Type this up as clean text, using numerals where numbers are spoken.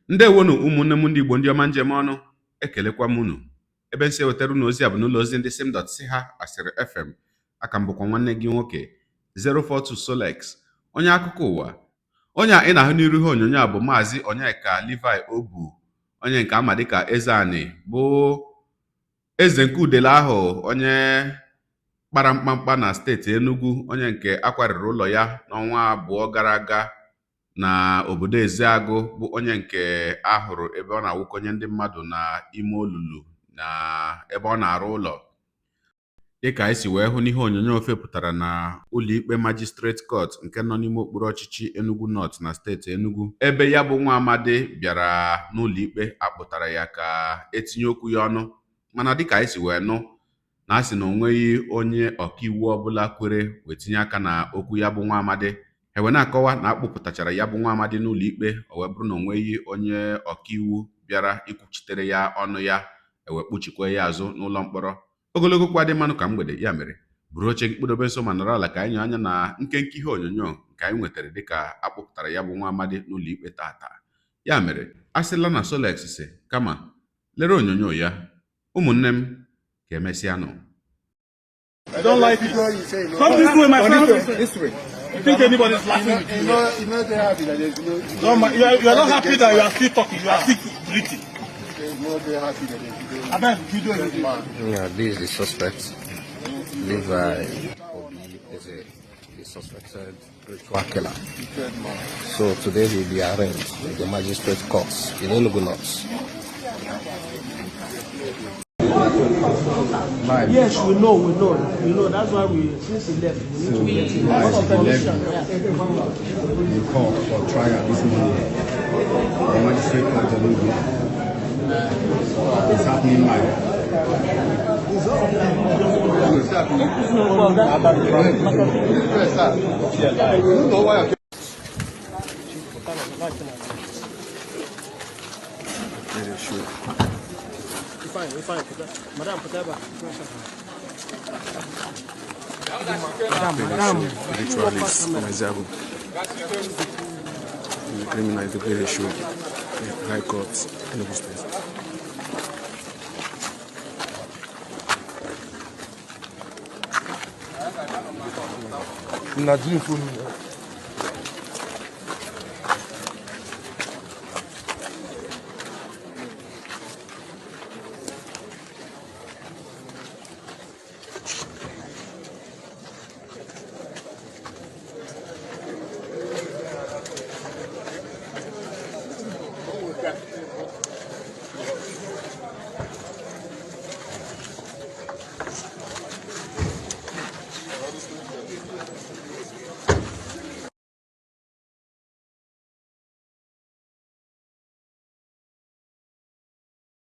Ndewonu ụmụnne m ndị Igbo ndị ọma njem ọnụ, ekelekwa m unu. Ebe nsi ewetara unu ozi a bụ n'ụlọ ozi ndị sim.si ha asịrị FM. Aka m bụkwa nwanne gị nwoke 042 Solex, onye akụkọ ụwa. Onye a ị na-ahụ n'iru ihe onyonyo a bụ Maazị Onyeka Levi Obu, onye nke ama dịka Ezeani, bụ eze nke udele ahụ, onye kpara mkpamkpa na steeti Enugu, onye nke akwarịrị ụlọ ya n'ọnwa abụọ gara aga na obodo Ezeagụ, bụ onye nke ahụrụ ebe ọ na-awụkonye ndị mmadụ na ime olulu na ebe ọ na-arụ ụlọ. Dịka anyị si wee hụ n'ihe onyonyo fepụtara na ụlọikpe Magistrate Court nke nọ n'ime okpuru ọchịchị Enugu North na steeti Enugu, ebe ya bụ nwa amadi bịara n'ụlọikpe akpụtara ya ka etinye okwu ya ọnụ, mana dịka anyị si wee nụ na asị na onweghị onye ọkaiwu ọbụla kwere wetinye aka na okwu ya bụ nwa amadi. Ewe na-akọwa na akpụpụtachara ya bụ nwa amadi n'ụlọikpe, o wee bụrụ na onweghị onye ọkaiwu bịara ikwuchitere ya ọnụ ya, ewe kpuchikwa ya azụ n'ụlọ mkpọrọ. Ogologo kwa dị mmanụ ka mgbede, ya mere buru oche gị kpụdobe nso ma nọrọ ala ka anyị nyụ anya na nkenke ihe onyonyo nke anyị nwetara dịka akpụpụtara ya bụ nwa amadi n'ụlọikpe tata. Ya mere asịla na Solex si kama lere onyonyo ya. Ụmụnne m, ka emesịanụ. I don't like it. Come this way, my friend. This way. You think anybody's laughing with you? You know they're happy that there's no... No, you are not happy that you are still talking. You are still breathing. They're happy that there's no... I bet you do anything. Yeah, this is the suspect. Levi Obi is the suspected ritual killer. So today he will be arraigned in the magistrate courts in Enugu North. Yes, we know. That's why since he left, we need to get him. The call for trial this morning. The magistrate court of Enugu. It's happening live. Fine. Madam, put that back. Madam. Ritualist from Ezeani. The criminal is the very show. High Court, Enugu State.